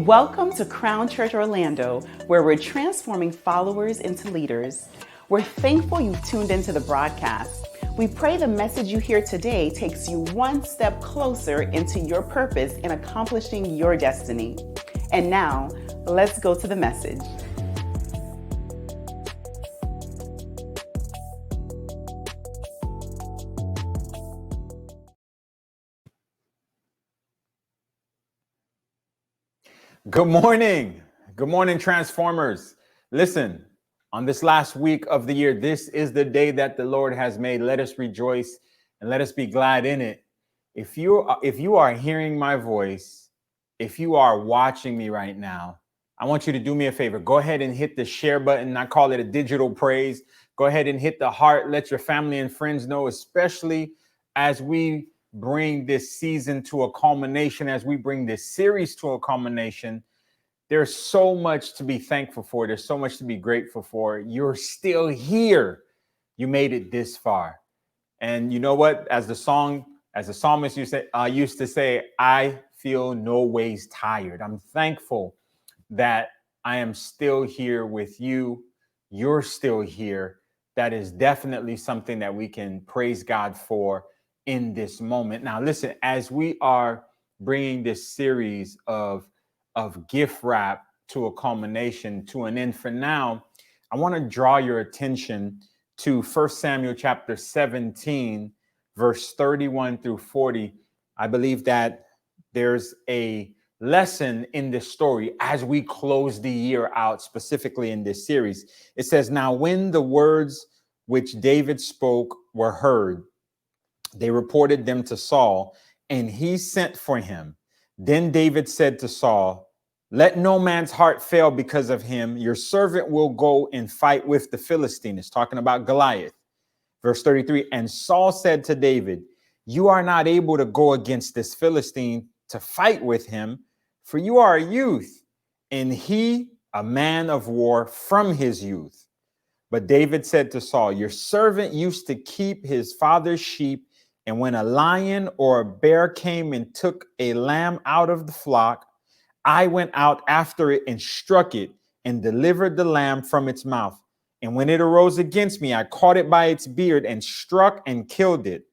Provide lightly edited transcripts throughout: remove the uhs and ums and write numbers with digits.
Welcome to Crown Church Orlando, where we're transforming followers into leaders. We're thankful you've tuned into the broadcast. We pray the message you hear today takes you one step closer into your purpose in accomplishing your destiny. And now, let's go to the message. Good morning. Good morning, Transformers. Listen, on this last week of the year, this is the day that the Lord has made. Let us rejoice and let us be glad in it. If you are hearing my voice, if you are watching me right now, I want you to do me a favor. Go ahead and hit the share button. I call it a digital praise. Go ahead and hit the heart. Let your family and friends know, especially as we bring this season to a culmination, as we bring this series to a culmination. There's so much to be thankful for. There's so much to be grateful for. You're still here. You made it this far. And you know what? As the psalmist used to say, I feel no ways tired. I'm thankful that I am still here with you. You're still here. That is definitely something that we can praise God for in this moment. Now, listen, as we are bringing this series of gift wrap to a culmination, to an end for now, I want to draw your attention to 1 Samuel chapter 17, verse 31 through 40. I believe that there's a lesson in this story as we close the year out, specifically in this series. It says, now when the words which David spoke were heard, they reported them to Saul, and he sent for him. Then David said to Saul, let no man's heart fail because of him. Your servant will go and fight with the Philistine. It's talking about Goliath. Verse 33, and Saul said to David, you are not able to go against this Philistine to fight with him, for you are a youth, and he a man of war from his youth. But David said to Saul, your servant used to keep his father's sheep, and when a lion or a bear came and took a lamb out of the flock, I went out after it and struck it and delivered the lamb from its mouth. And when it arose against me, I caught it by its beard and struck and killed it.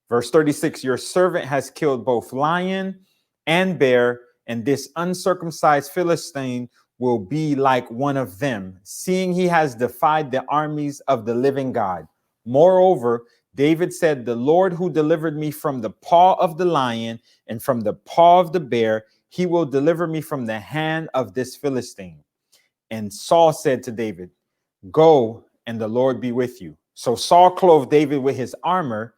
Verse 36, your servant has killed both lion and bear, and this uncircumcised Philistine will be like one of them, seeing he has defied the armies of the living God. Moreover, David said, the Lord who delivered me from the paw of the lion and from the paw of the bear, he will deliver me from the hand of this Philistine. And Saul said to David, go, and the Lord be with you. So Saul clothed David with his armor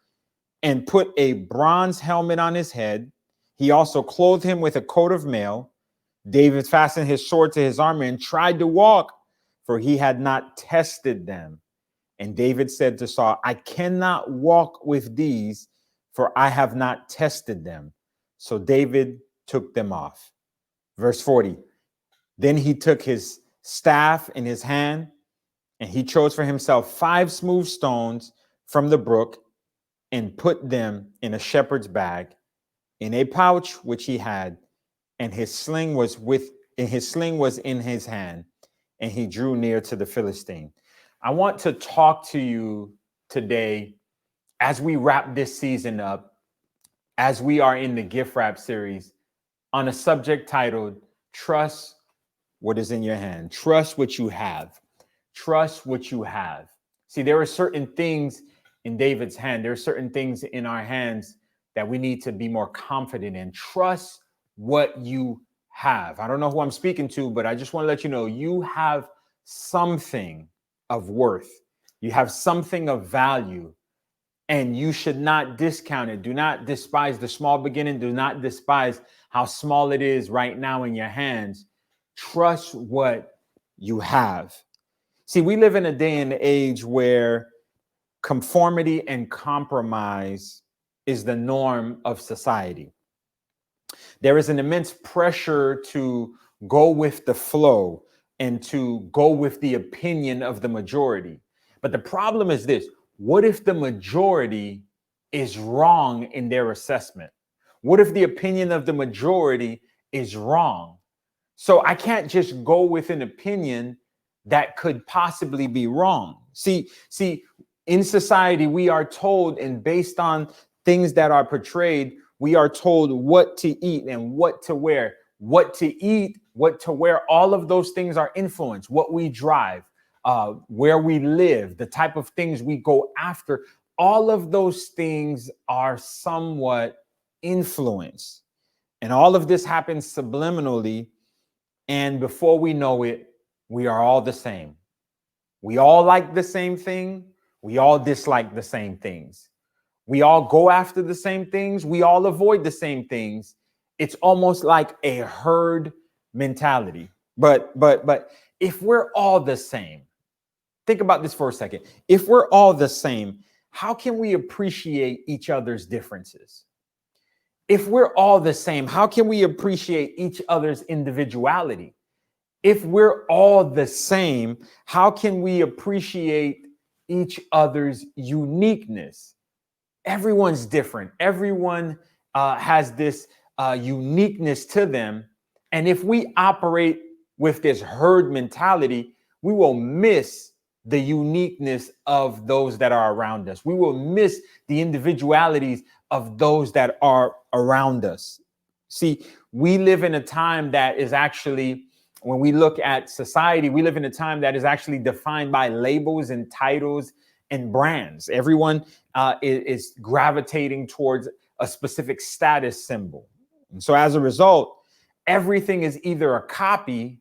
and put a bronze helmet on his head. He also clothed him with a coat of mail. David fastened his sword to his armor and tried to walk, for he had not tested them. And David said to Saul, I cannot walk with these, for I have not tested them. So David took them off. Verse 40, then he took his staff in his hand, and he chose for himself 5 smooth stones from the brook and put them in a shepherd's bag, in a pouch which he had, and his sling was in his hand, and he drew near to the Philistine. I want to talk to you today as we wrap this season up, as we are in the gift wrap series, on a subject titled, Trust What Is in Your Hand. Trust what you have. Trust what you have. See, there are certain things in David's hand. There are certain things in our hands that we need to be more confident in. Trust what you have. I don't know who I'm speaking to, but I just want to let you know you have something of worth. You have something of value, and you should not discount it. Do not despise the small beginning. Do not despise how small it is right now in your hands. Trust what you have. See, we live in a day and age where conformity and compromise is the norm of society. There is an immense pressure to go with the flow and to go with the opinion of the majority. But the problem is this: what if the majority is wrong in their assessment? What if the opinion of the majority is wrong? So I can't just go with an opinion that could possibly be wrong. See, in society, we are told, and based on things that are portrayed, we are told what to eat and what to wear, what to eat, what to wear. All of those things are influenced. What we drive, where we live, the type of things we go after. All of those things are somewhat influenced. And all of this happens subliminally. And before we know it, we are all the same. We all like the same thing. We all dislike the same things. We all go after the same things. We all avoid the same things. It's almost like a herd mentality. But if we're all the same, think about this for a second. If we're all the same, how can we appreciate each other's differences? If we're all the same, how can we appreciate each other's individuality? If we're all the same, how can we appreciate each other's uniqueness? Everyone's different. Everyone has this uniqueness to them. And if we operate with this herd mentality, we will miss the uniqueness of those that are around us. We will miss the individualities of those that are around us. See, we live in a time that is actually, when we look at society, we live in a time that is actually defined by labels and titles and brands. Everyone is gravitating towards a specific status symbol. And so as a result, everything is either a copy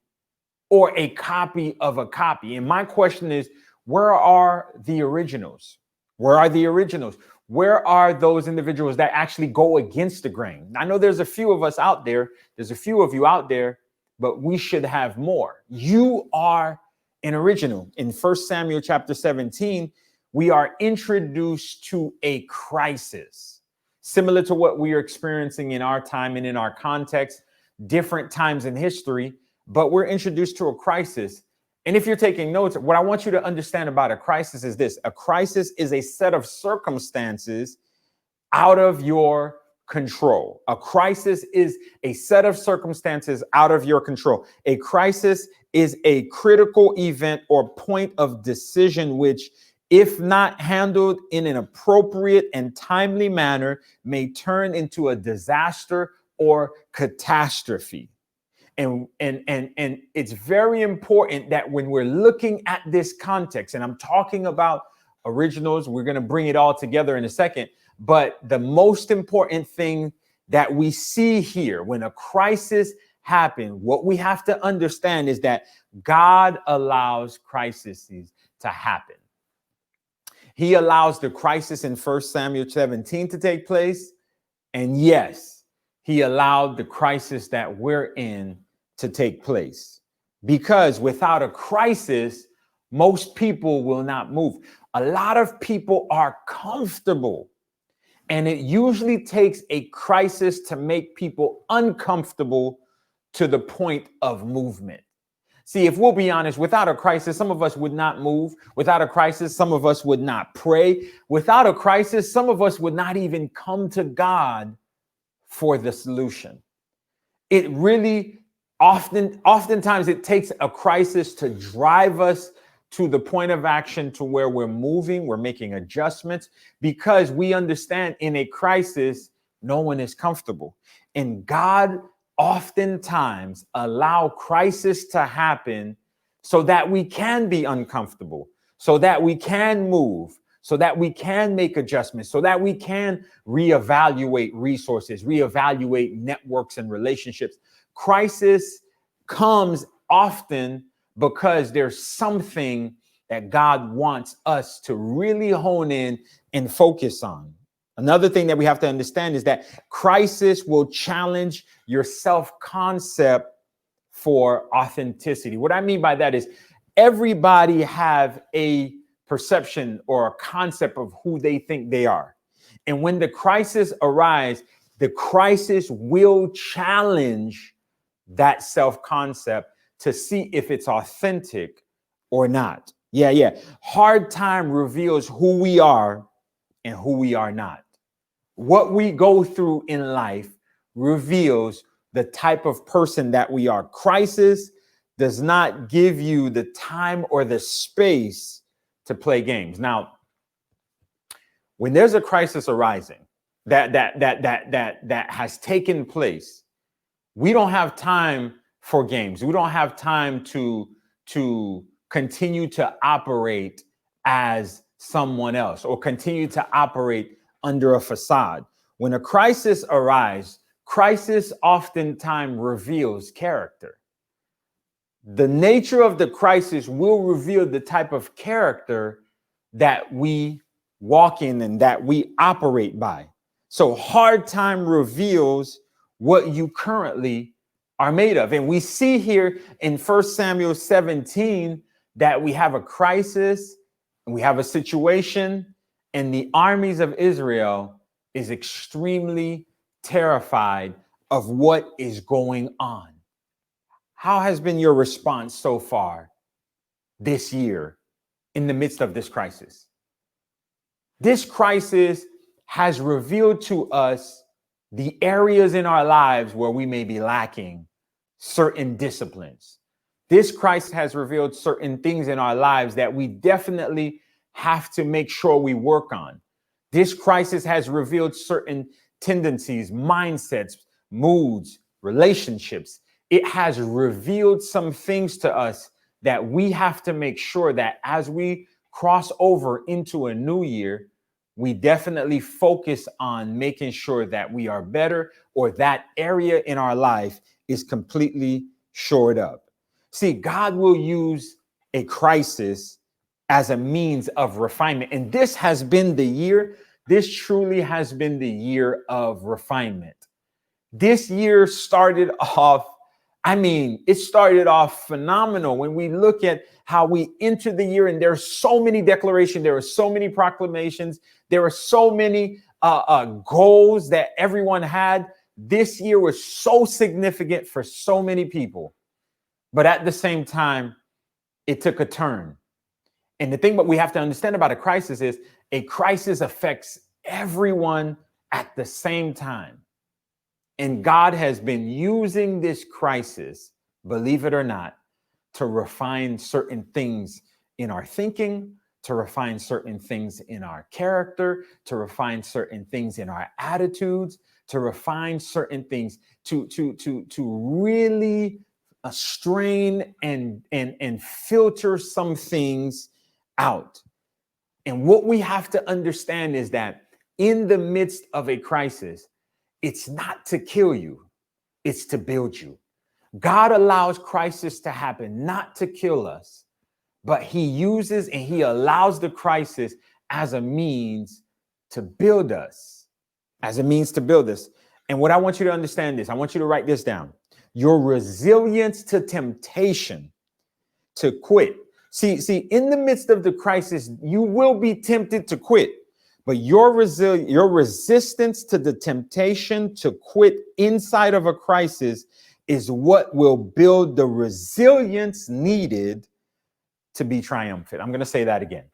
or a copy of a copy. And my question is, where are the originals? Where are the originals? Where are those individuals that actually go against the grain? I know there's a few of us out there. There's a few of you out there, but we should have more. You are an original. In 1 Samuel chapter 17, we are introduced to a crisis, similar to what we are experiencing in our time and in our context, different times in history, but we're introduced to a crisis. And if you're taking notes, what I want you to understand about a crisis is this: a crisis is a set of circumstances out of your control. A crisis is a set of circumstances out of your control. A crisis is a critical event or point of decision which, if not handled in an appropriate and timely manner, may turn into a disaster or catastrophe. And it's very important that when we're looking at this context, and I'm talking about originals, we're going to bring it all together in a second. But the most important thing that we see here, when a crisis happens, what we have to understand is that God allows crises to happen. He allows the crisis in 1 Samuel 17 to take place. And yes, he allowed the crisis that we're in to take place, because without a crisis, most people will not move. A lot of people are comfortable, and it usually takes a crisis to make people uncomfortable to the point of movement. See, if we'll be honest, without a crisis, some of us would not move. Without a crisis, some of us would not pray. Without a crisis, some of us would not even come to God for the solution. It really oftentimes it takes a crisis to drive us to the point of action, to where we're moving, we're making adjustments, because we understand in a crisis, no one is comfortable. And God oftentimes allow crisis to happen so that we can be uncomfortable, so that we can move, so that we can make adjustments, so that we can reevaluate resources, reevaluate networks and relationships. Crisis comes often because there's something that God wants us to really hone in and focus on. Another thing that we have to understand is that crisis will challenge your self-concept for authenticity. What I mean by that is everybody have a perception or a concept of who they think they are. And when the crisis arises, the crisis will challenge that self-concept to see if it's authentic or not. Yeah. Hard time reveals who we are and who we are not. What we go through in life reveals the type of person that we are. Crisis does not give you the time or the space to play games. Now, when there's a crisis arising that has taken place, we don't have time for games. We don't have time to continue to operate as someone else or continue to operate under a facade. When a crisis arises, crisis oftentimes reveals character. The nature of the crisis will reveal the type of character that we walk in and that we operate by. So hard time reveals what you currently are made of. And we see here in 1 Samuel 17 that we have a crisis and we have a situation, and the armies of Israel is extremely terrified of what is going on. How has been your response so far this year in the midst of this crisis? This crisis has revealed to us the areas in our lives where we may be lacking certain disciplines. This crisis has revealed certain things in our lives that we definitely have to make sure we work on. This crisis has revealed certain tendencies, mindsets, moods, relationships. It has revealed some things to us that we have to make sure that as we cross over into a new year, we definitely focus on making sure that we are better, or that area in our life is completely shored up. See, God will use a crisis as a means of refinement. And this has been the year. This truly has been the year of refinement. This year started off, it started off phenomenal. When we look at how we entered the year, and there are so many declarations, there are so many proclamations, there are so many goals that everyone had. This year was so significant for so many people. But at the same time, it took a turn. And the thing that we have to understand about a crisis is a crisis affects everyone at the same time. And God has been using this crisis, believe it or not, to refine certain things in our thinking, to refine certain things in our character, to refine certain things in our attitudes, to refine certain things, to really strain and filter some things out. And what we have to understand is that in the midst of a crisis, it's not to kill you, it's to build you. God allows crisis to happen, not to kill us, but he uses and he allows the crisis as a means to build us, And what I want you to understand is, I want you to write this down. Your resilience to temptation to quit. See, in the midst of the crisis, you will be tempted to quit. But your resistance to the temptation to quit inside of a crisis is what will build the resilience needed to be triumphant. I'm going to say that again.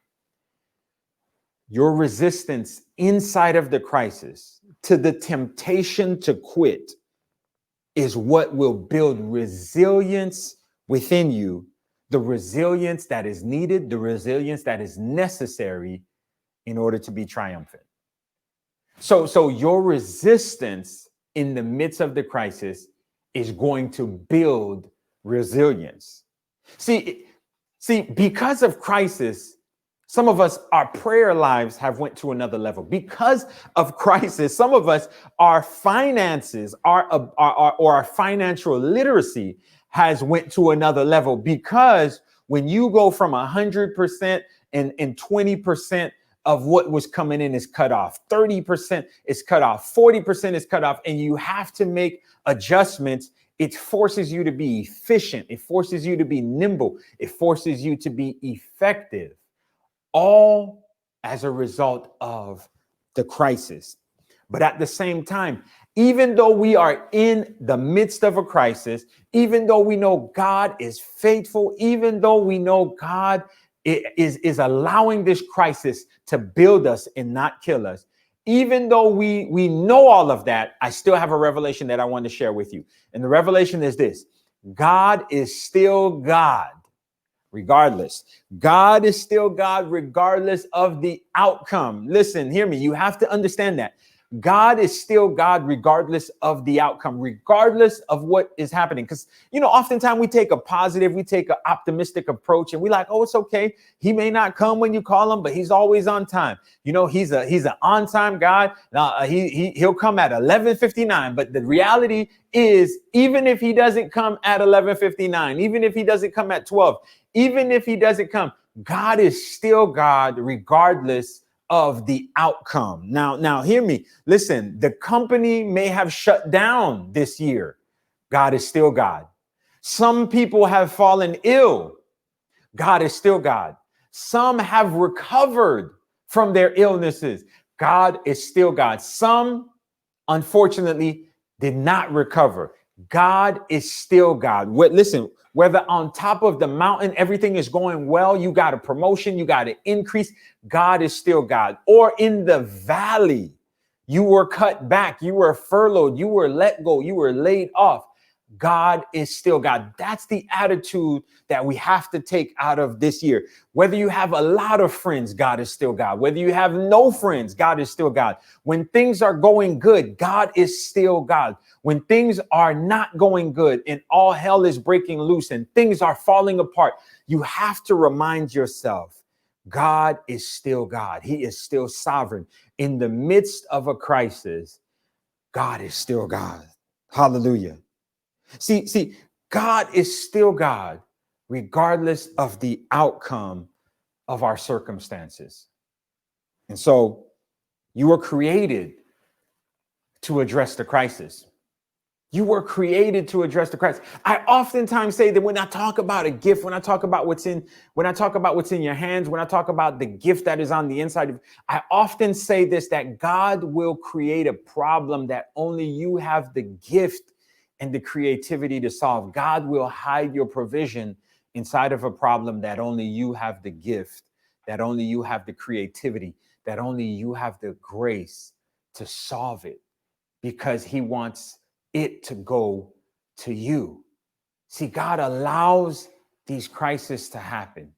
Your resistance inside of the crisis to the temptation to quit is what will build resilience within you, the resilience that is needed, the resilience that is necessary in order to be triumphant. So your resistance in the midst of the crisis is going to build resilience. See, because of crisis, some of us, our prayer lives have went to another level. Because of crisis, some of us, our finances, our financial literacy has went to another level. Because when you go from 100% and 20% of what was coming in is cut off, 30% is cut off, 40% is cut off, and you have to make adjustments, it forces you to be efficient. It forces you to be nimble. It forces you to be effective, all as a result of the crisis. But at the same time, even though we are in the midst of a crisis, even though we know God is faithful, even though we know God is allowing this crisis to build us and not kill us, even though we know all of that, I still have a revelation that I want to share with you. And the revelation is this: God is still God regardless. God is still God regardless of the outcome. Listen, hear me. You have to understand that. God is still God regardless of the outcome, regardless of what is happening. Because, oftentimes we take an optimistic approach, and we like, oh, it's okay. He may not come when you call him, but he's always on time. He's an on-time God. He'll come at 11:59. But the reality is, even if he doesn't come at 11:59, even if he doesn't come at 12, even if he doesn't come, God is still God regardless of the outcome. Now hear me. Listen, the company may have shut down this year. God is still God. Some people have fallen ill. God is still God. Some have recovered from their illnesses. God is still God. Some, unfortunately, did not recover. God is still God. Listen, whether on top of the mountain, everything is going well, you got a promotion, you got an increase, God is still God. Or in the valley, you were cut back, you were furloughed, you were let go, you were laid off. God is still God. That's the attitude that we have to take out of this year. Whether you have a lot of friends, God is still God. Whether you have no friends, God is still God. When things are going good, God is still God. When things are not going good and all hell is breaking loose and things are falling apart, you have to remind yourself, God is still God. He is still sovereign. In the midst of a crisis, God is still God. Hallelujah. See, God is still God, regardless of the outcome of our circumstances. And so you were created to address the crisis. You were created to address the crisis. I oftentimes say that when I talk about a gift, when I talk about what's in your hands, when I talk about the gift that is on the inside, I often say this, that God will create a problem that only you have the gift and the creativity to solve. God will hide your provision inside of a problem that only you have the gift, that only you have the creativity, that only you have the grace to solve it, because he wants it to go to you. See, God allows these crises to happen.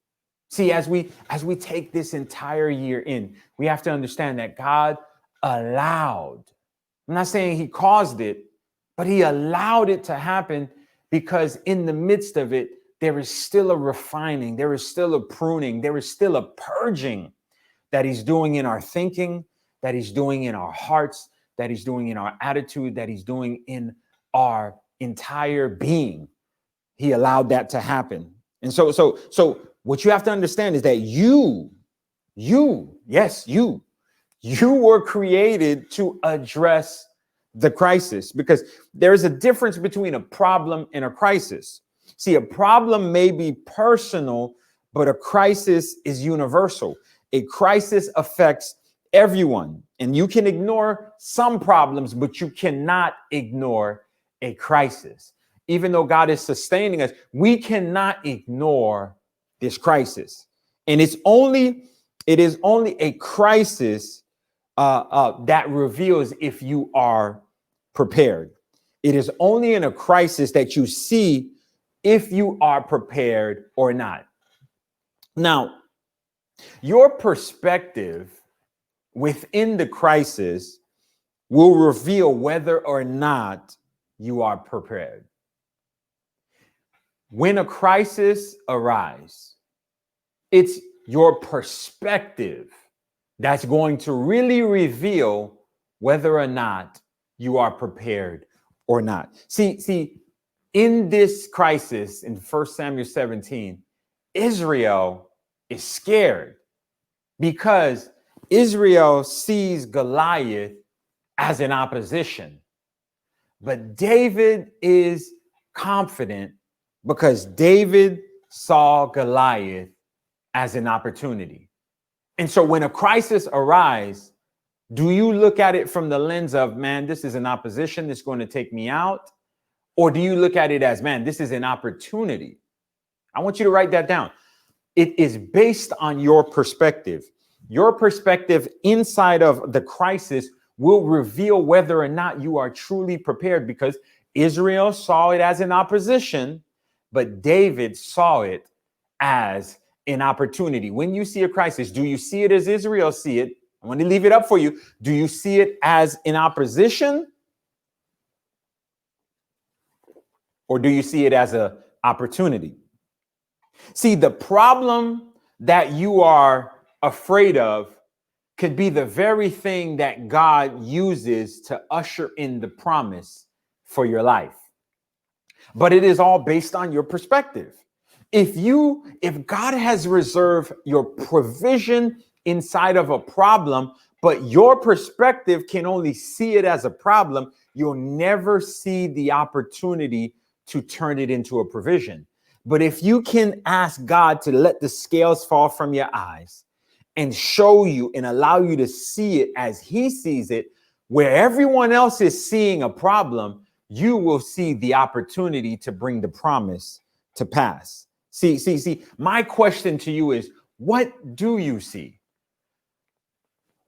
See, as we take this entire year in, we have to understand that God allowed. I'm not saying he caused it, but he allowed it to happen, because in the midst of it, there is still a refining, there is still a pruning, there is still a purging that he's doing in our thinking, that he's doing in our hearts, that he's doing in our attitude, that he's doing in our entire being. He allowed that to happen. And so what you have to understand is that you were created to address the crisis, because there is a difference between a problem and a crisis. See, a problem may be personal, but a crisis is universal. A crisis affects everyone, and you can ignore some problems, but you cannot ignore a crisis. Even though God is sustaining us, we cannot ignore this crisis. And it is only a crisis that reveals if you are prepared. It is only in a crisis that you see if you are prepared or not. Now, your perspective within the crisis will reveal whether or not you are prepared. When a crisis arises, it's your perspective that's going to really reveal whether or not you are prepared or not. See, in this crisis in 1 Samuel 17, Israel is scared because Israel sees Goliath as an opposition. But David is confident because David saw Goliath as an opportunity. And so when a crisis arises, do you look at it from the lens of, man, this is an opposition that's going to take me out? Or do you look at it as, man, this is an opportunity? I want you to write that down. It is based on your perspective. Your perspective inside of the crisis will reveal whether or not you are truly prepared, because Israel saw it as an opposition, but David saw it as an opportunity. When you see a crisis, do you see it as Israel see it? I want to leave it up for you. Do you see it as an opposition, or do you see it as an opportunity? See, the problem that you are afraid of could be the very thing that God uses to usher in the promise for your life. But it is all based on your perspective. If God has reserved your provision inside of a problem, but your perspective can only see it as a problem, you'll never see the opportunity to turn it into a provision. But if you can ask God to let the scales fall from your eyes and show you and allow you to see it as he sees it, where everyone else is seeing a problem, you will see the opportunity to bring the promise to pass. See, my question to you is, what do you see?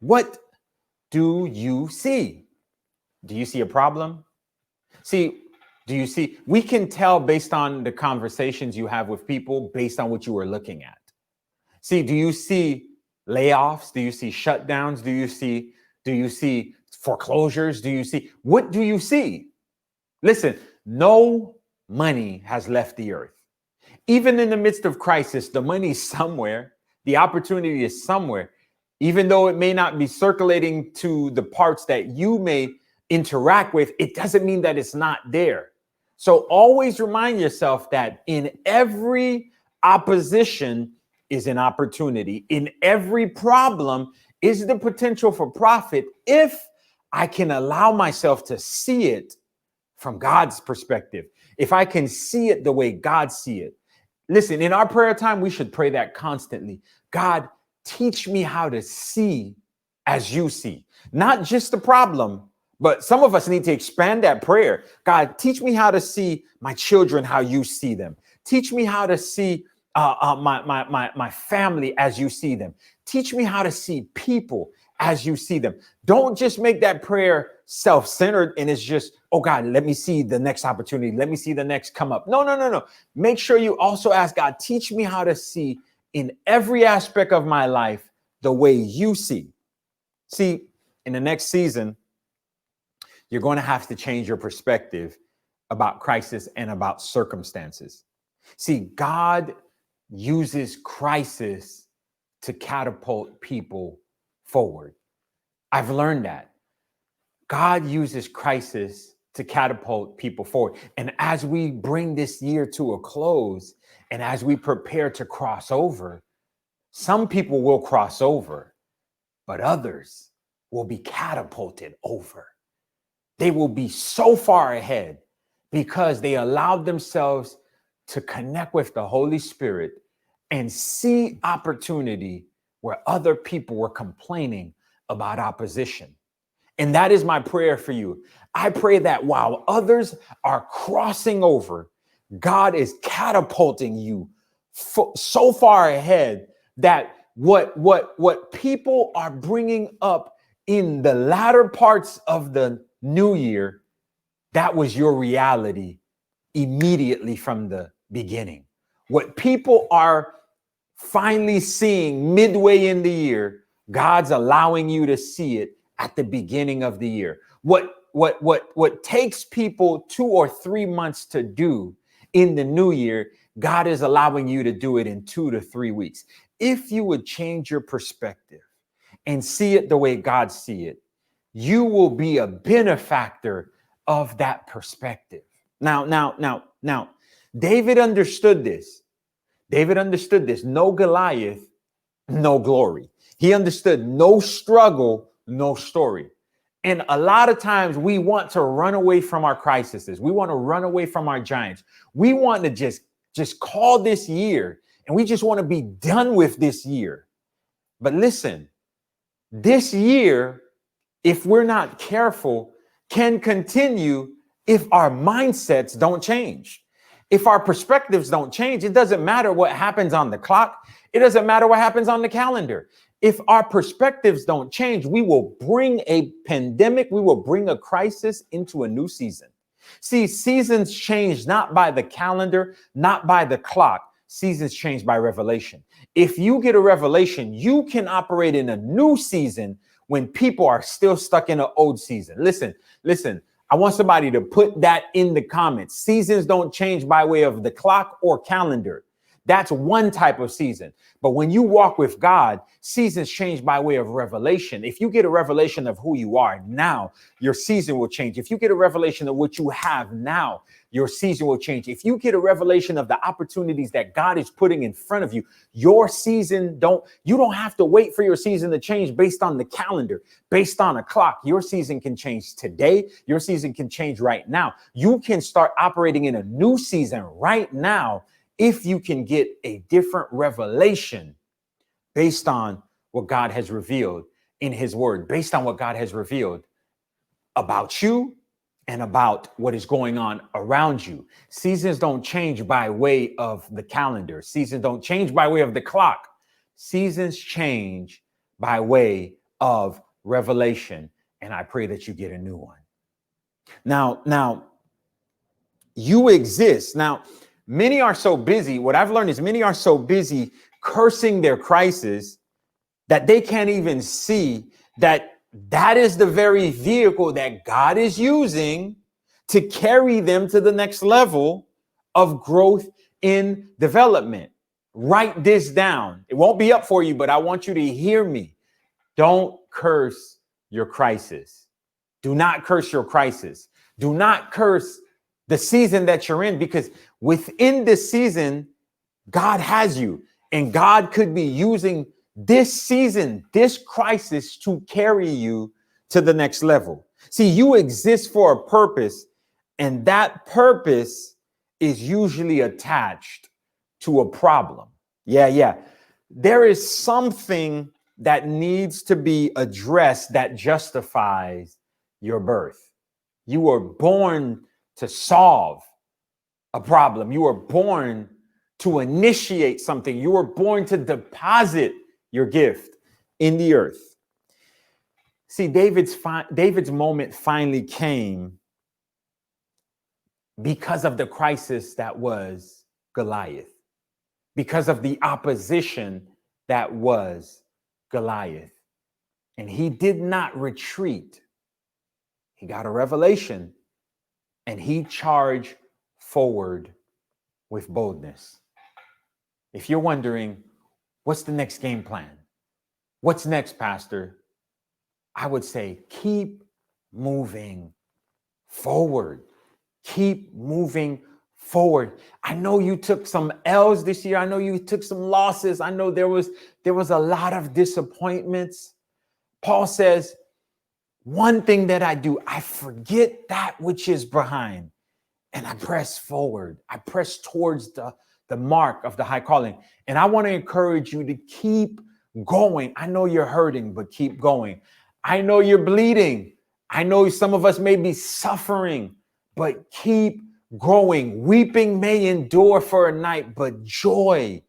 What do you see? Do you see a problem? We can tell based on the conversations you have with people, based on what you are looking at. See, do you see layoffs? Do you see shutdowns? Do you see foreclosures? What do you see? Listen, no money has left the earth. Even in the midst of crisis, the money's somewhere. The opportunity is somewhere. Even though it may not be circulating to the parts that you may interact with, it doesn't mean that it's not there. So always remind yourself that in every opposition is an opportunity. In every problem is the potential for profit if I can allow myself to see it from God's perspective. If I can see it the way God sees it. Listen, in our prayer time, we should pray that constantly. God, teach me how to see as you see. Not just the problem, but some of us need to expand that prayer. God, teach me how to see my children how you see them. Teach me how to see my family as you see them. Teach me how to see people as you see them. Don't just make that prayer self-centered and it's just, oh God, let me see the next opportunity. Let me see the next come up. No. Make sure you also ask God, teach me how to see in every aspect of my life the way you see. See, in the next season, you're going to have to change your perspective about crisis and about circumstances. See, God uses crisis to catapult people forward. I've learned that. God uses crisis to catapult people forward. And as we bring this year to a close, and as we prepare to cross over, some people will cross over, but others will be catapulted over. They will be so far ahead because they allowed themselves to connect with the Holy Spirit and see opportunity where other people were complaining about opposition. And that is my prayer for you. I pray that while others are crossing over, God is catapulting you so far ahead that what people are bringing up in the latter parts of the new year, that was your reality immediately from the beginning. What people are finally seeing midway in the year, God's allowing you to see it at the beginning of the year. What takes people 2 or 3 months to do in the new year, God is allowing you to do it in 2 to 3 weeks. If you would change your perspective and see it the way God sees it, you will be a benefactor of that perspective. Now, David understood this. No Goliath, no glory. He understood no struggle, no story. And a lot of times we want to run away from our crises. We want to run away from our giants. We want to just call this year and we just want to be done with this year. But listen, this year, if we're not careful, can continue if our mindsets don't change. If our perspectives don't change, it doesn't matter what happens on the clock. It doesn't matter what happens on the calendar. if our perspectives don't change, we will bring a pandemic, we will bring a crisis into a new season. See, seasons change not by the calendar, not by the clock. Seasons change by revelation. If you get a revelation, you can operate in a new season when people are still stuck in an old season. Listen. I want somebody to put that in the comments. Seasons don't change by way of the clock or calendar. That's one type of season. But when you walk with God, seasons change by way of revelation. If you get a revelation of who you are now, your season will change. If you get a revelation of what you have now, your season will change. If you get a revelation of the opportunities that God is putting in front of you, your season you don't have to wait for your season to change based on the calendar, based on a clock. Your season can change today. Your season can change right now. You can start operating in a new season right now if you can get a different revelation based on what God has revealed in his word, based on what God has revealed about you and about what is going on around you. Seasons don't change by way of the calendar. Seasons don't change by way of the clock. Seasons change by way of revelation. And I pray that you get a new one. Now, you exist. Now, many are so busy. What I've learned is many are so busy cursing their crisis that they can't even see that is the very vehicle that God is using to carry them to the next level of growth in development. Write this down. It won't be up for you, but I want you to hear me. Don't curse your crisis. Do not curse your crisis. Do not curse the season that you're in, because within this season, God has you, and God could be using this season, this crisis, to carry you to the next level. See, you exist for a purpose, and that purpose is usually attached to a problem. Yeah. There is something that needs to be addressed that justifies your birth. You were born to solve a problem. You were born to initiate something. You were born to deposit your gift in the earth. See, David's moment finally came because of the crisis that was Goliath, because of the opposition that was Goliath. And he did not retreat. He got a revelation and he charged forward with boldness. If you're wondering, what's the next game plan? What's next, Pastor? I would say keep moving forward. Keep moving forward. I know you took some L's this year. I know you took some losses. I know there was a lot of disappointments. Paul says, one thing that I do, I forget that which is behind and I press forward. I press towards the mark of the high calling. And I want to encourage you to keep going. I know you're hurting, but keep going. I know you're bleeding. I know some of us may be suffering, but keep growing. Weeping may endure for a night, but joy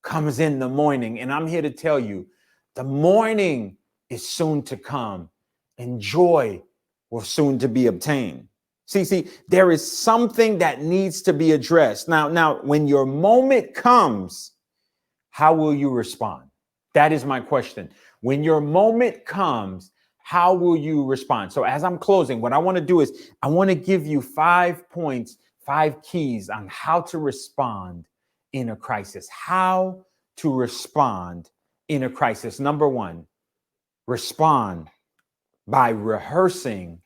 comes in the morning. And I'm here to tell you, the morning is soon to come and joy will soon to be obtained. See, there is something that needs to be addressed. Now, when your moment comes, how will you respond? That is my question. When your moment comes, how will you respond? So as I'm closing, what I want to do is I want to give you 5 points, 5 keys on how to respond in a crisis. How to respond in a crisis. Number 1, respond by rehearsing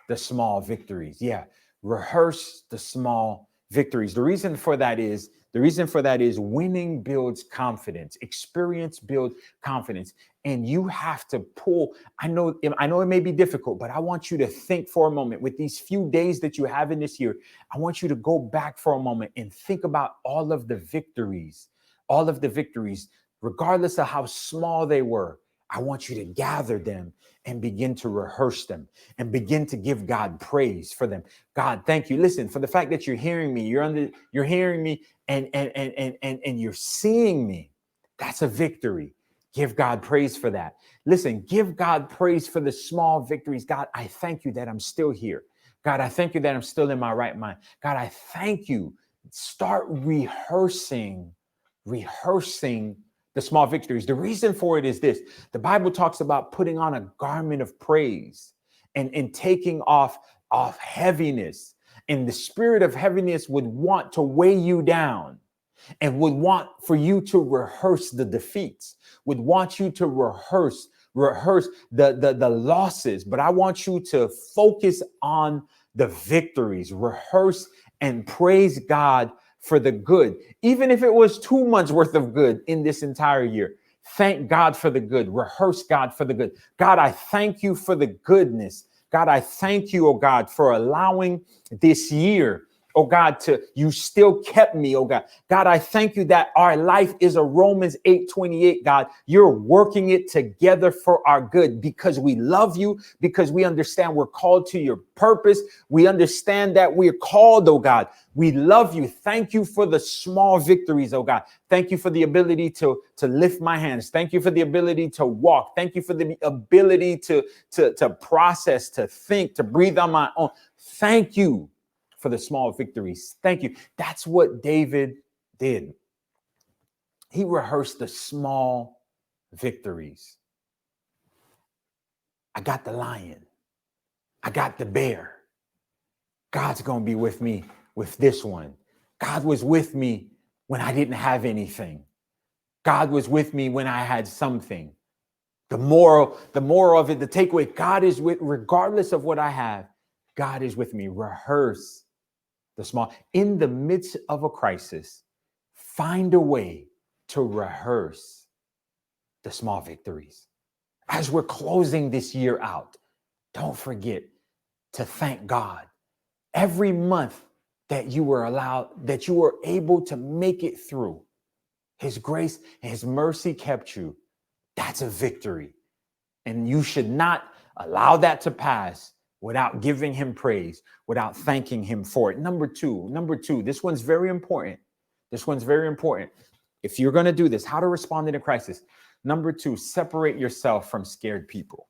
the small victories. Yeah, rehearse the small victories. The reason for that is winning builds confidence. Experience builds confidence. And you have to pull. I know it may be difficult, but I want you to think for a moment with these few days that you have in this year. I want you to go back for a moment and think about all of the victories, regardless of how small they were. I want you to gather them and begin to rehearse them and begin to give God praise for them. God, thank you. Listen, for the fact that you're hearing me, you're hearing me and you're seeing me. That's a victory. Give God praise for that. Listen, give God praise for the small victories. God, I thank you that I'm still here. God, I thank you that I'm still in my right mind. God, I thank you. Start rehearsing the small victories. The reason for it is this. The Bible talks about putting on a garment of praise and taking off heaviness. And the spirit of heaviness would want to weigh you down and would want for you to rehearse the defeats, would want you to rehearse the losses. But I want you to focus on the victories, rehearse and praise God for the good. Even if it was 2 months worth of good in this entire year, thank God for the good, rehearse God for the good. God, I thank you for the goodness. God, I thank you, oh God, for allowing this year, oh God, you still kept me, oh God. God, I thank you that our life is a Romans 8:28, God. You're working it together for our good because we love you, because we understand we're called to your purpose. We understand that we're called, oh God. We love you. Thank you for the small victories, oh God. Thank you for the ability to lift my hands. Thank you for the ability to walk. Thank you for the ability to process, to think, to breathe on my own. Thank you for the small victories. Thank you. That's what David did. He rehearsed the small victories. I got the lion. I got the bear. God's going to be with me with this one. God was with me when I didn't have anything. God was with me when I had something. The moral of it, the takeaway, God is with, regardless of what I have, God is with me. Rehearse the small. In the midst of a crisis, find a way to rehearse the small victories. As we're closing this year out, don't forget to thank God every month that you were able to make it through. His grace and his mercy kept you. That's a victory. And you should not allow that to pass without giving him praise, without thanking him for it. Number two, this one's very important. If you're going to do this, how to respond in a crisis. Number two, separate yourself from scared people.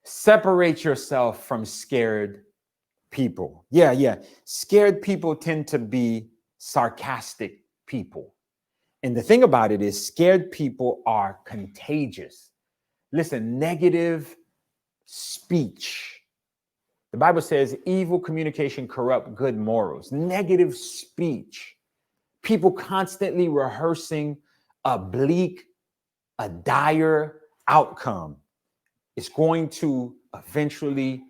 Separate yourself from scared people. Yeah. Scared people tend to be sarcastic people. And the thing about it is, scared people are contagious. Listen, negative speech. The Bible says evil communication corrupt good morals. Negative speech. People constantly rehearsing a bleak, a dire outcome. It's going to eventually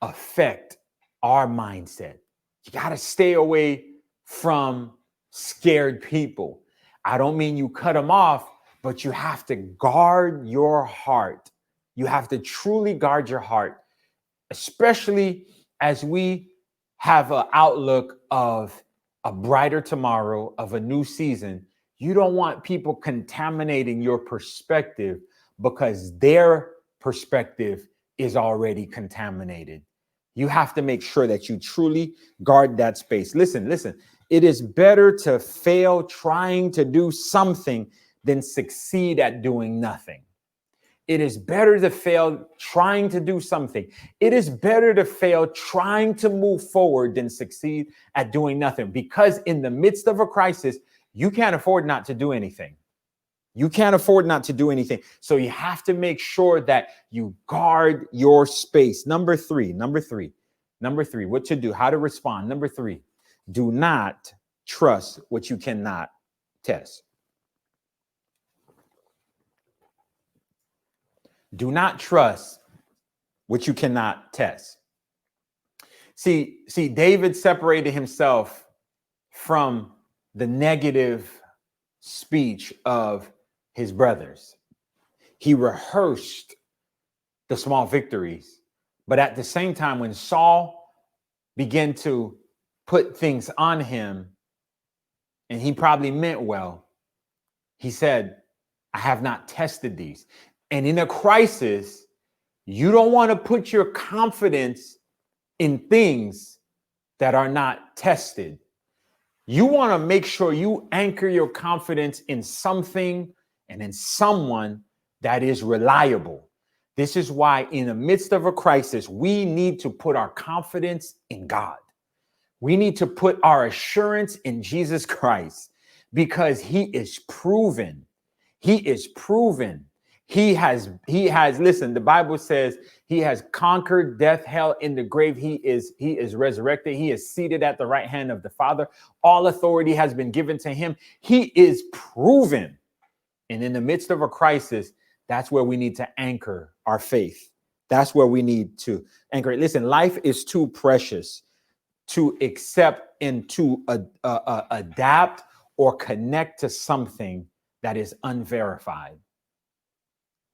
affect our mindset. You got to stay away from scared people. I don't mean you cut them off, but you have to guard your heart. You have to truly guard your heart, especially as we have an outlook of a brighter tomorrow, of a new season. You don't want people contaminating your perspective because their perspective is already contaminated. You have to make sure that you truly guard that space. Listen. It is better to fail trying to do something than succeed at doing nothing. It is better to fail trying to do something. It is better to fail trying to move forward than succeed at doing nothing. Because in the midst of a crisis, you can't afford not to do anything. You can't afford not to do anything. So you have to make sure that you guard your space. Number three, what to do, how to respond. Number three, do not trust what you cannot test. Do not trust what you cannot test. See, David separated himself from the negative speech of his brothers. He rehearsed the small victories, but at the same time, when Saul began to put things on him, and he probably meant well, he said, I have not tested these. And in a crisis, you don't want to put your confidence in things that are not tested. You want to make sure you anchor your confidence in something and in someone that is reliable. This is why in the midst of a crisis, we need to put our confidence in God. We need to put our assurance in Jesus Christ because he is proven. He is proven. He has, listen, the Bible says he has conquered death, hell, in the grave. He is resurrected. He is seated at the right hand of the Father. All authority has been given to him. He is proven. And in the midst of a crisis, that's where we need to anchor our faith. That's where we need to anchor it. Listen, life is too precious to accept and to adapt or connect to something that is unverified.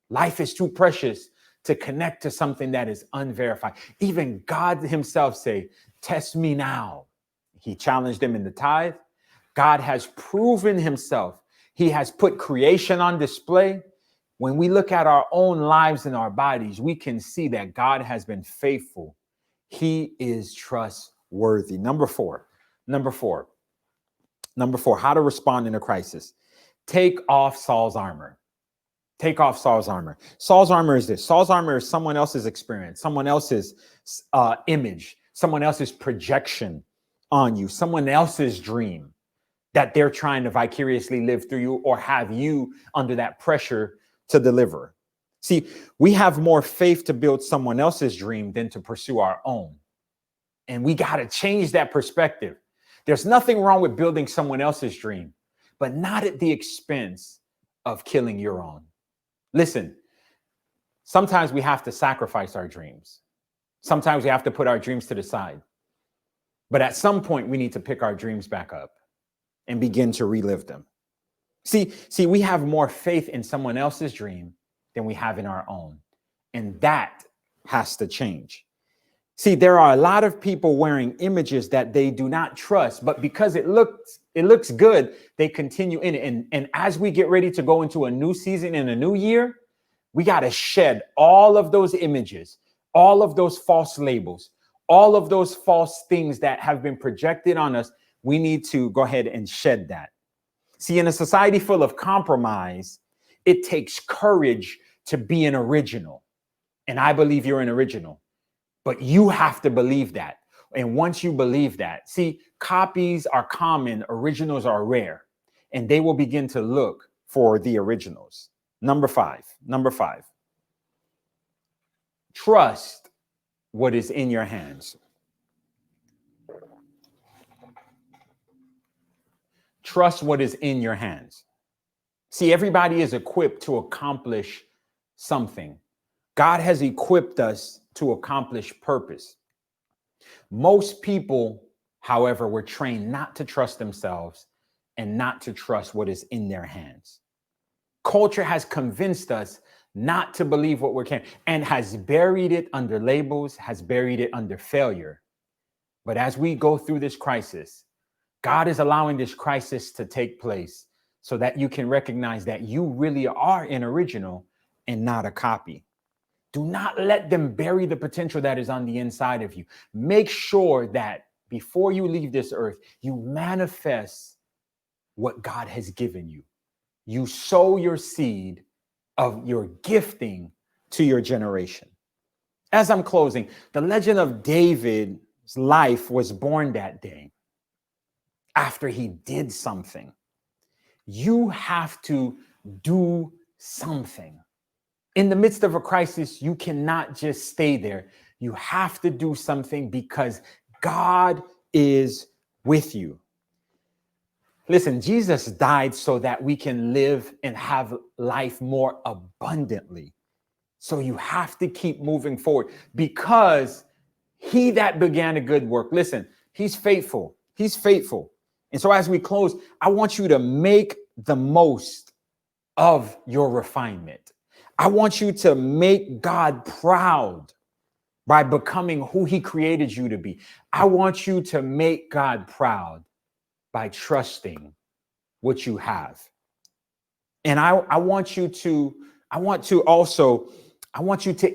Life is too precious to connect to something that is unverified. Even God himself say, test me now. He challenged him in the tithe. God has proven himself. He has put creation on display. When we look at our own lives and our bodies, we can see that God has been faithful. He is trustworthy. Number four, how to respond in a crisis. Take off Saul's armor. Take off Saul's armor. Saul's armor is this. Saul's armor is someone else's experience, someone else's image, someone else's projection on you, someone else's dream that they're trying to vicariously live through you or have you under that pressure to deliver. See, we have more faith to build someone else's dream than to pursue our own. And we got to change that perspective. There's nothing wrong with building someone else's dream, but not at the expense of killing your own. Listen, sometimes we have to sacrifice our dreams. Sometimes we have to put our dreams to the side. But at some point, we need to pick our dreams back up and begin to relive them. See, we have more faith in someone else's dream than we have in our own. And that has to change. See, there are a lot of people wearing images that they do not trust, but because it looks good, they continue in it. And as we get ready to go into a new season and a new year, we got to shed all of those images, all of those false labels, all of those false things that have been projected on us. We need to go ahead and shed that. See, in a society full of compromise, it takes courage to be an original. And I believe you're an original. But you have to believe that. And once you believe that, see, copies are common, originals are rare, and they will begin to look for the originals. Number five, trust what is in your hands. Trust what is in your hands. See, everybody is equipped to accomplish something. God has equipped us to accomplish purpose. Most people, however, were trained not to trust themselves and not to trust what is in their hands. Culture has convinced us not to believe what we can and has buried it under labels, has buried it under failure. But as we go through this crisis, God is allowing this crisis to take place so that you can recognize that you really are an original and not a copy. Do not let them bury the potential that is on the inside of you. Make sure that before you leave this earth, you manifest what God has given you. You sow your seed of your gifting to your generation. As I'm closing, the legend of David's life was born that day after he did something. You have to do something. In the midst of a crisis, you cannot just stay there. You have to do something because God is with you. Listen, Jesus died so that we can live and have life more abundantly. So you have to keep moving forward because he that began a good work, listen, he's faithful. He's faithful. And so as we close, I want you to make the most of your refinement. I want you to make God proud by becoming who he created you to be. I want you to make God proud by trusting what you have. And I want you to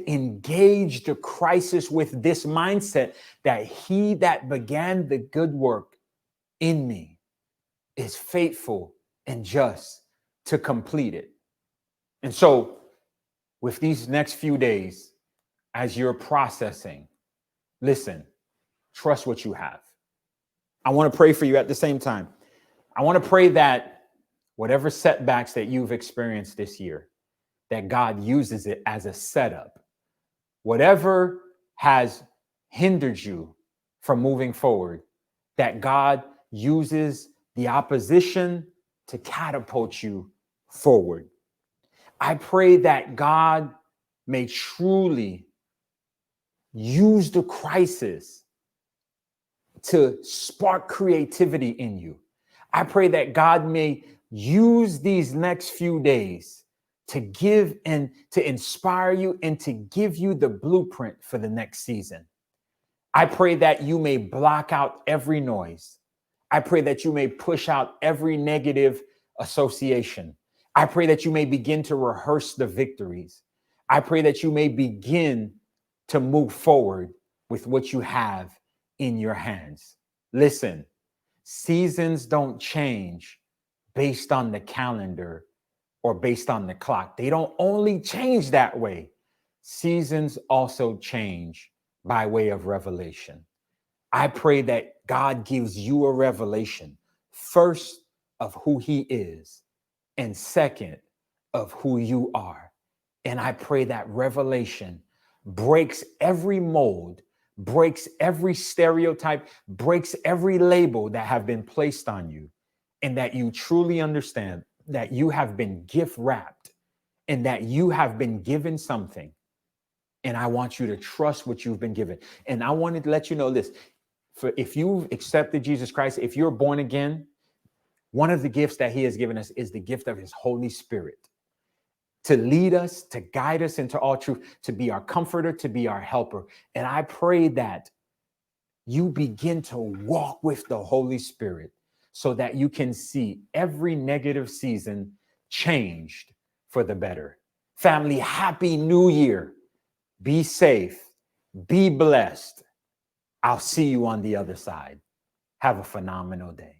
engage the crisis with this mindset that he that began the good work in me is faithful and just to complete it. And so with these next few days, as you're processing, listen, trust what you have. I want to pray for you at the same time. I want to pray that whatever setbacks that you've experienced this year, that God uses it as a setup. Whatever has hindered you from moving forward, that God uses the opposition to catapult you forward. I pray that God may truly use the crisis to spark creativity in you. I pray that God may use these next few days to give and to inspire you and to give you the blueprint for the next season. I pray that you may block out every noise. I pray that you may push out every negative association. I pray that you may begin to rehearse the victories. I pray that you may begin to move forward with what you have in your hands. Listen, seasons don't change based on the calendar or based on the clock. They don't only change that way. Seasons also change by way of revelation. I pray that God gives you a revelation, first of who he is, and second of who you are. And I pray that revelation breaks every mold, breaks every stereotype, breaks every label that have been placed on you, and that you truly understand that you have been gift wrapped and that you have been given something. And I want you to trust what you've been given. And I wanted to let you know this. For if you've accepted Jesus Christ, if you're born again, one of the gifts that he has given us is the gift of his Holy Spirit to lead us, to guide us into all truth, to be our comforter, to be our helper. And I pray that you begin to walk with the Holy Spirit so that you can see every negative season changed for the better. Family, happy new year. Be safe. Be blessed. I'll see you on the other side. Have a phenomenal day.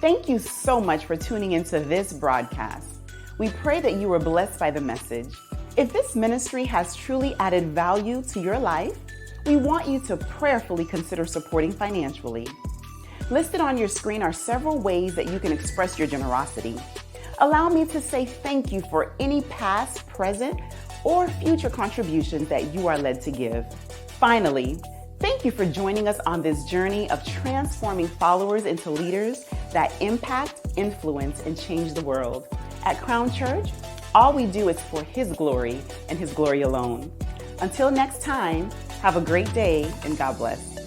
Thank you so much for tuning into this broadcast. We pray that you were blessed by the message. If this ministry has truly added value to your life, we want you to prayerfully consider supporting financially. Listed on your screen are several ways that you can express your generosity. Allow me to say thank you for any past, present, or future contributions that you are led to give. Finally, thank you for joining us on this journey of transforming followers into leaders that impact, influence, and change the world. At Crown Church, all we do is for his glory and his glory alone. Until next time, have a great day and God bless.